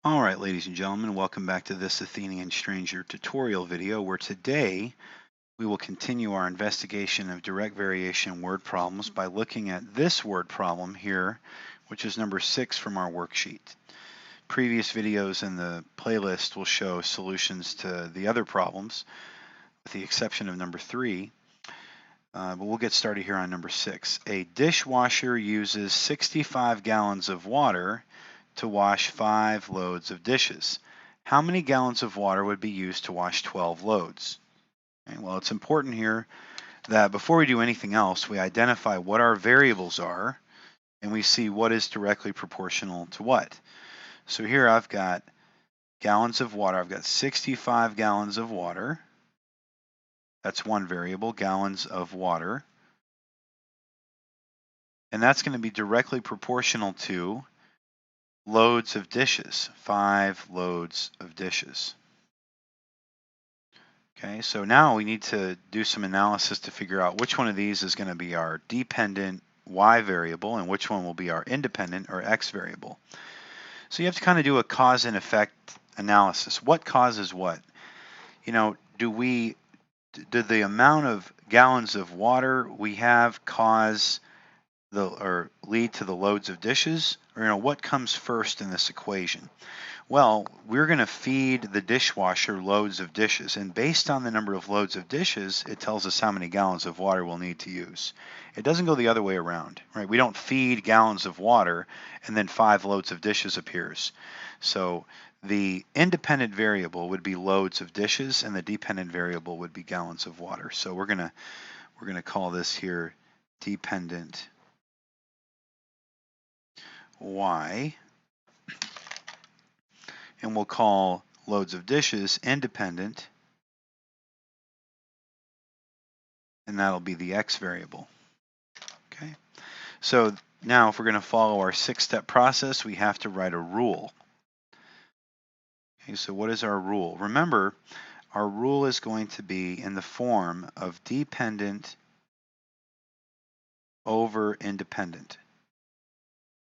All right, ladies and gentlemen, welcome back to this Athenian Stranger tutorial video where today we will continue our investigation of direct variation word problems by looking at this word problem here, which is number 6 from our worksheet. Previous videos in the playlist will show solutions to the other problems, with the exception of number 3. But we'll get started here on number 6. A dishwasher uses 65 gallons of water to wash 5 loads of dishes. How many gallons of water would be used to wash 12 loads? Okay, well, it's important here that before we do anything else, we identify what our variables are and we see what is directly proportional to what. So here I've got gallons of water. I've got 65 gallons of water. That's one variable, gallons of water. And that's going to be directly proportional to loads of dishes, 5 loads of dishes. Okay, so now we need to do some analysis to figure out which one of these is going to be our dependent y variable and which one will be our independent or x variable. So you have to kind of do a cause and effect analysis. What causes what? You know, do the amount of gallons of water we have cause or lead to the loads of dishes? Or what comes first in this equation? Well, we're going to feed the dishwasher loads of dishes, and based on the number of loads of dishes, it tells us how many gallons of water we'll need to use. It doesn't go the other way around, right? We don't feed gallons of water and then 5 loads of dishes appears. So the independent variable would be loads of dishes, and the dependent variable would be gallons of water. So we're gonna call this here dependent y, and we'll call loads of dishes independent, and that'll be the x variable. Okay, so now if we're going to follow our 6-step process, we have to write a rule. Okay, so what is our rule? Remember, our rule is going to be in the form of dependent over independent.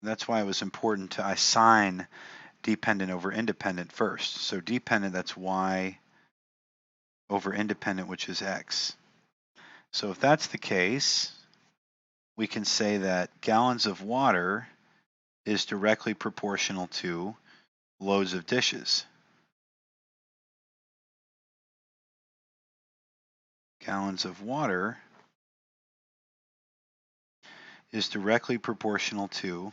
That's why it was important to assign dependent over independent first. So dependent, that's y over independent, which is x. So if that's the case, we can say that gallons of water is directly proportional to loads of dishes. Gallons of water is directly proportional to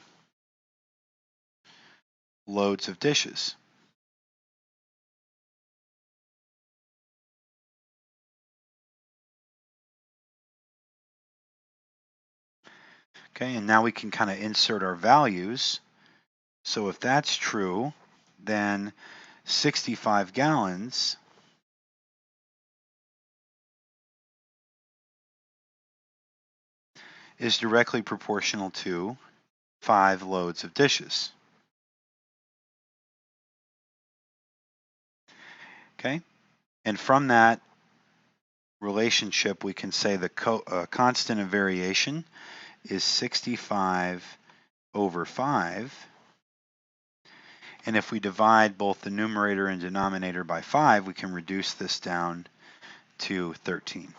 loads of dishes. Okay, and now we can kind of insert our values. So if that's true, then 65 gallons is directly proportional to 5 loads of dishes. Okay, and from that relationship, we can say the constant of variation is 65 over 5. And if we divide both the numerator and denominator by 5, we can reduce this down to 13.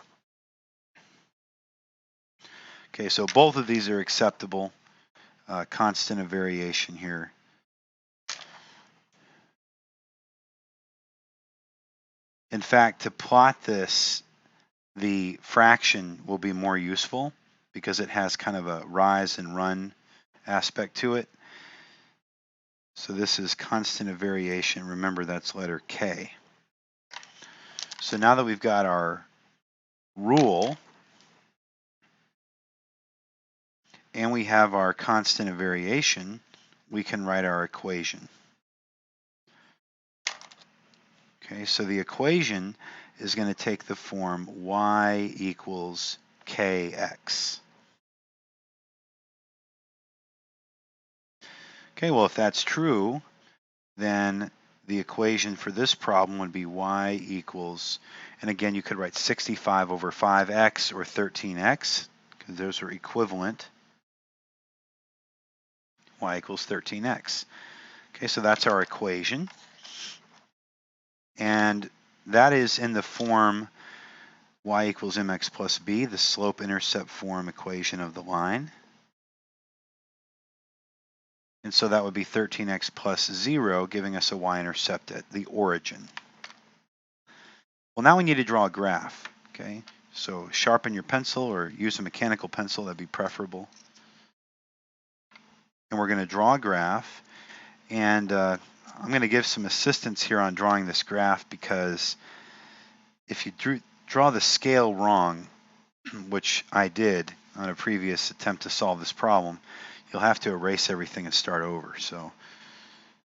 Okay, so both of these are acceptable. Constant of variation here. In fact, to plot this, the fraction will be more useful because it has kind of a rise and run aspect to it. So this is constant of variation. Remember, that's letter K. So now that we've got our rule and we have our constant of variation, we can write our equation. Okay, so the equation is going to take the form y equals kx. Okay, well, if that's true, then the equation for this problem would be y equals, and again, you could write 65 over 5x or 13x, because those are equivalent. Y equals 13x. Okay, so that's our equation. And that is in the form y equals mx plus b, the slope-intercept form equation of the line. And so that would be 13x plus 0, giving us a y-intercept at the origin. Well, now we need to draw a graph. Okay, so sharpen your pencil or use a mechanical pencil, that'd be preferable. And we're going to draw a graph. And I'm going to give some assistance here on drawing this graph, because if you draw the scale wrong, which I did on a previous attempt to solve this problem, you'll have to erase everything and start over. So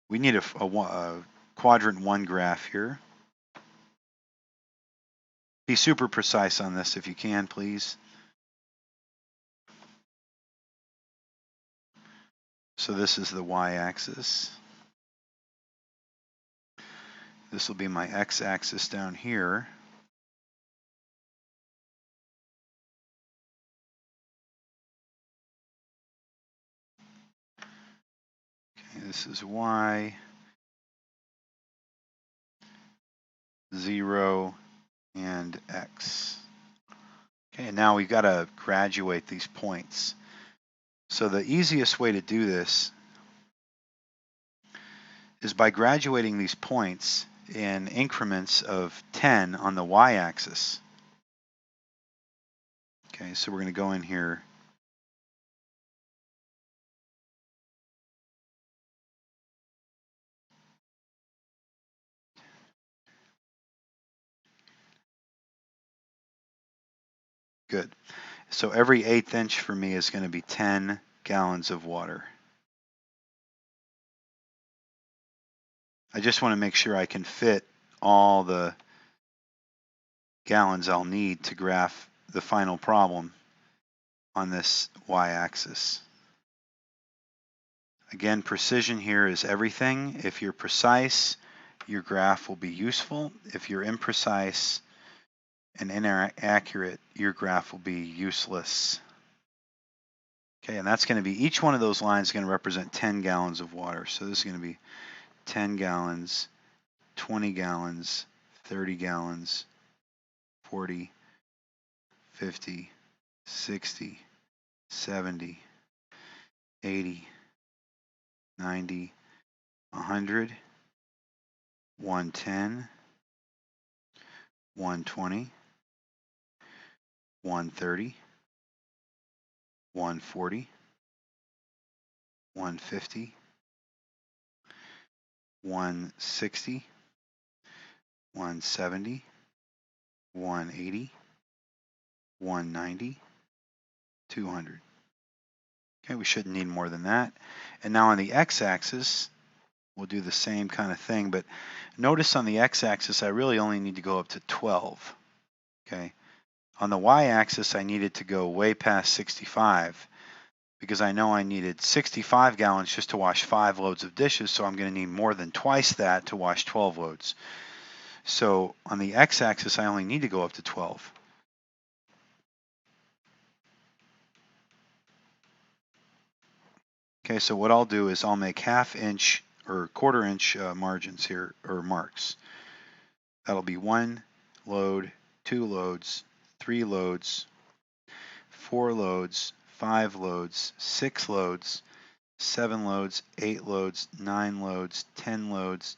we need a quadrant 1 graph here. Be super precise on this if you can, please. So this is the y-axis. This will be my x-axis down here. Okay, this is y, 0, and x. Okay, and now we've got to graduate these points. So the easiest way to do this is by graduating these points in increments of 10 on the y-axis. Okay, so we're going to go in here. Good. So every 1/8 inch for me is going to be 10 gallons of water. I just want to make sure I can fit all the gallons I'll need to graph the final problem on this y-axis. Again, precision here is everything. If you're precise, your graph will be useful. If you're imprecise and inaccurate, your graph will be useless. Okay, and that's going to be, each one of those lines is going to represent 10 gallons of water. So this is going to be 10 gallons, 20 gallons, 30 gallons, 40, 50, 60, 70, 80, 90, 100, 110, 120, 130, 140, 150, 160, 170, 180, 190, 200. Okay, we shouldn't need more than that. And now on the x-axis, we'll do the same kind of thing, but notice on the x-axis, I really only need to go up to 12. Okay. On the y-axis, I needed to go way past 65, because I know I needed 65 gallons just to wash 5 loads of dishes, so I'm going to need more than twice that to wash 12 loads. So on the x-axis, I only need to go up to 12. Okay, so what I'll do is I'll make 1/2 inch or 1/4 inch margins here, or marks. That'll be 1 load, 2 loads, 3 loads, 4 loads, 5 loads, 6 loads, 7 loads, 8 loads, 9 loads, 10 loads,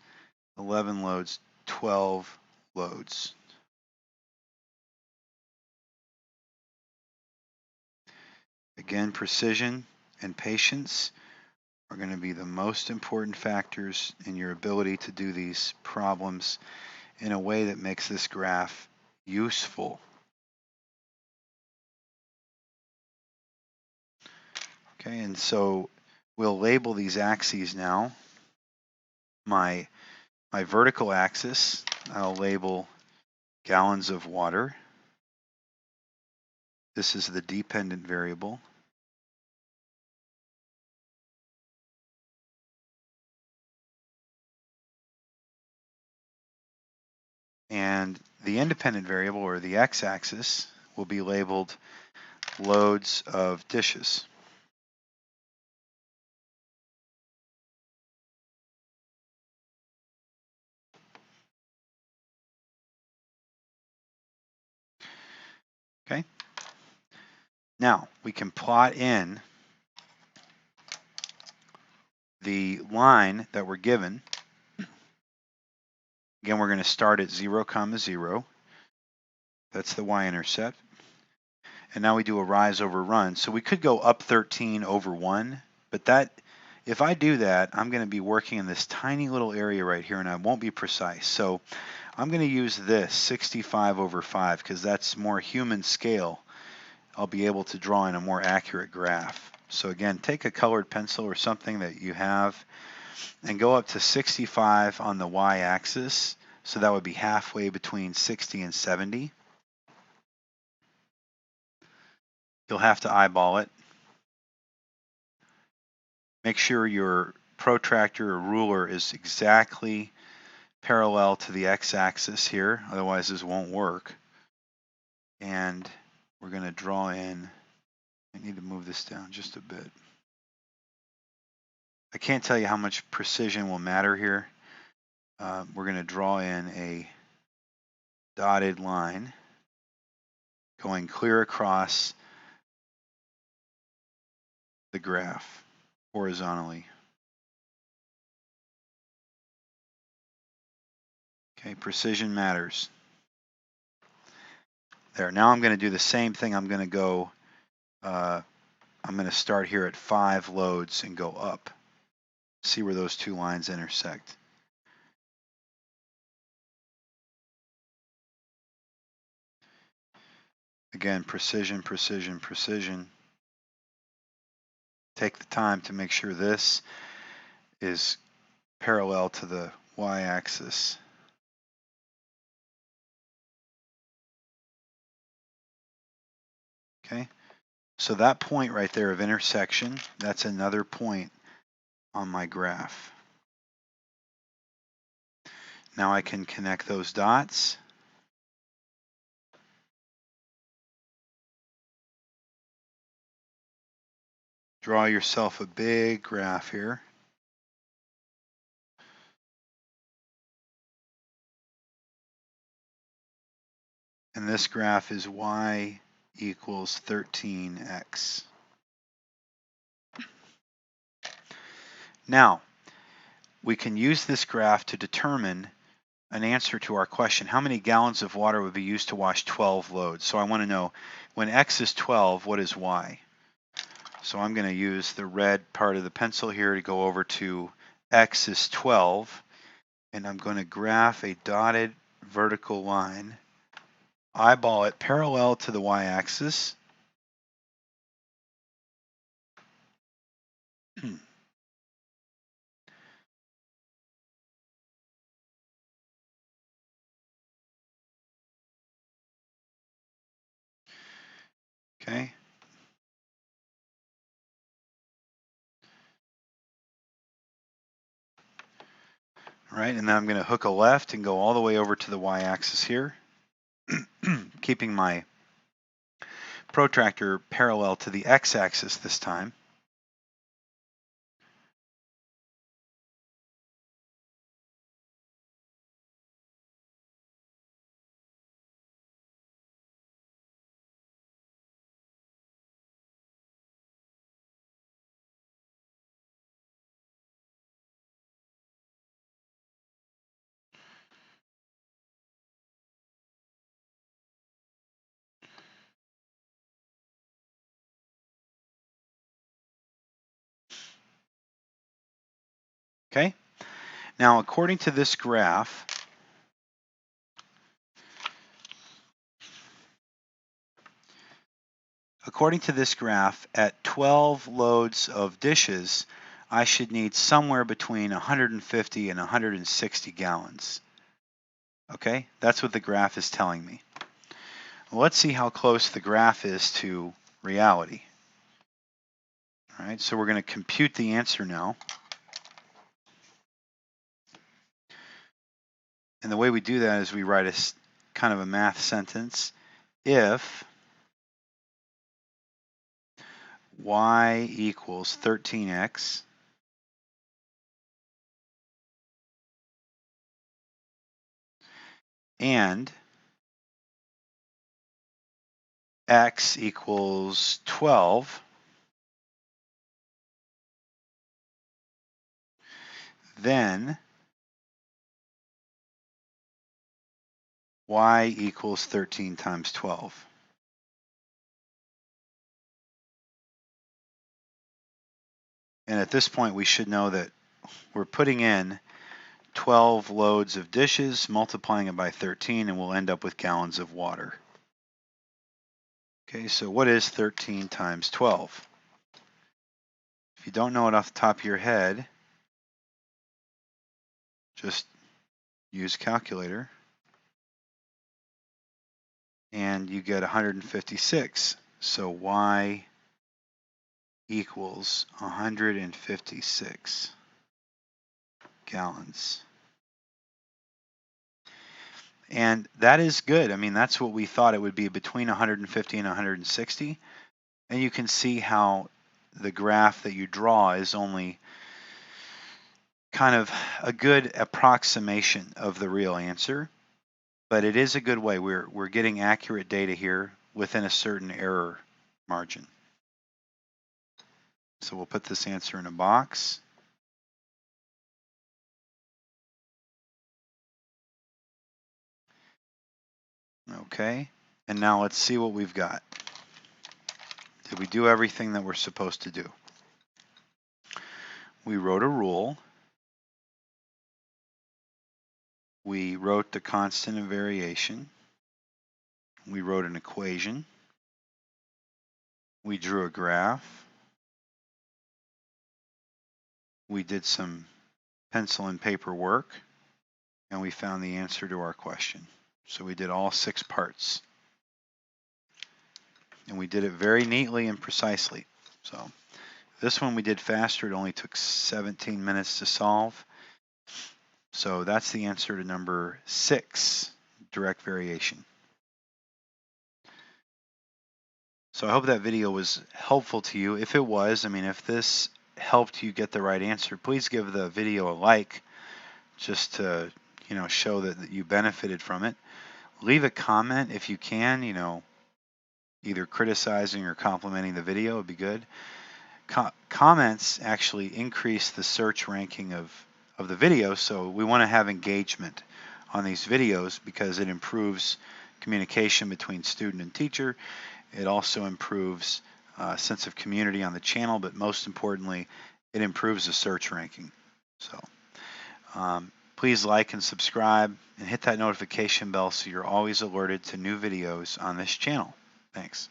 11 loads, 12 loads. Again, precision and patience are going to be the most important factors in your ability to do these problems in a way that makes this graph useful. Okay, and so we'll label these axes now. My vertical axis, I'll label gallons of water. This is the dependent variable. And the independent variable, or the x-axis, will be labeled loads of dishes. Okay? Now, we can plot in the line that we're given. Again, we're going to start at 0, 0. That's the y-intercept. And now we do a rise over run. So we could go up 13 over 1, but that, if I do that, I'm going to be working in this tiny little area right here, and I won't be precise. So I'm going to use this 65 over 5 because that's more human scale. I'll be able to draw in a more accurate graph. So again, take a colored pencil or something that you have and go up to 65 on the y-axis. So that would be halfway between 60 and 70. You'll have to eyeball it. Make sure your protractor or ruler is exactly parallel to the x-axis here, otherwise this won't work. And we're going to draw in, I need to move this down just a bit. I can't tell you how much precision will matter here. We're going to draw in a dotted line going clear across the graph horizontally. Okay, precision matters. There, now I'm going to do the same thing. I'm going to start here at 5 loads and go up. See where those two lines intersect. Again, precision, precision, precision. Take the time to make sure this is parallel to the y-axis. Okay, so that point right there of intersection, that's another point on my graph. Now I can connect those dots. Draw yourself a big graph here. And this graph is y equals 13x. Now, we can use this graph to determine an answer to our question. How many gallons of water would be used to wash 12 loads? So I want to know, when x is 12, what is y? So I'm going to use the red part of the pencil here to go over to x is 12, and I'm going to graph a dotted vertical line, eyeball it parallel to the y-axis. Okay. All right, and then I'm going to hook a left and go all the way over to the y-axis here, keeping my protractor parallel to the x-axis this time. Okay, now according to this graph, at 12 loads of dishes, I should need somewhere between 150 and 160 gallons. Okay, that's what the graph is telling me. Well, let's see how close the graph is to reality. All right, so we're going to compute the answer now. And the way we do that is we write a kind of a math sentence. If y equals 13x, and x equals 12, then y equals 13 times 12. And at this point, we should know that we're putting in 12 loads of dishes, multiplying it by 13, and we'll end up with gallons of water. Okay, so what is 13 times 12? If you don't know it off the top of your head, just use calculator, and you get 156. So y equals 156 gallons. And that is good. I mean, that's what we thought it would be, between 150 and 160. And you can see how the graph that you draw is only kind of a good approximation of the real answer, but it is a good way. We're getting accurate data here within a certain error margin. So we'll put this answer in a box. Okay, and now let's see what we've got. Did we do everything that we're supposed to do? We wrote a rule. We wrote the constant of variation. We wrote an equation. We drew a graph. We did some pencil and paper work, and we found the answer to our question. So we did all 6 parts. And we did it very neatly and precisely. So this one we did faster. It only took 17 minutes to solve. So that's the answer to number 6, direct variation. So I hope that video was helpful to you. If it was, I mean, if this helped you get the right answer, please give the video a like, just to, show that you benefited from it. Leave a comment if you can, either criticizing or complimenting the video would be good. Comments actually increase the search ranking of the video, so we want to have engagement on these videos because it improves communication between student and teacher. It also improves a sense of community on the channel, but most importantly, it improves the search ranking. So please like and subscribe and hit that notification bell so you're always alerted to new videos on this channel. Thanks.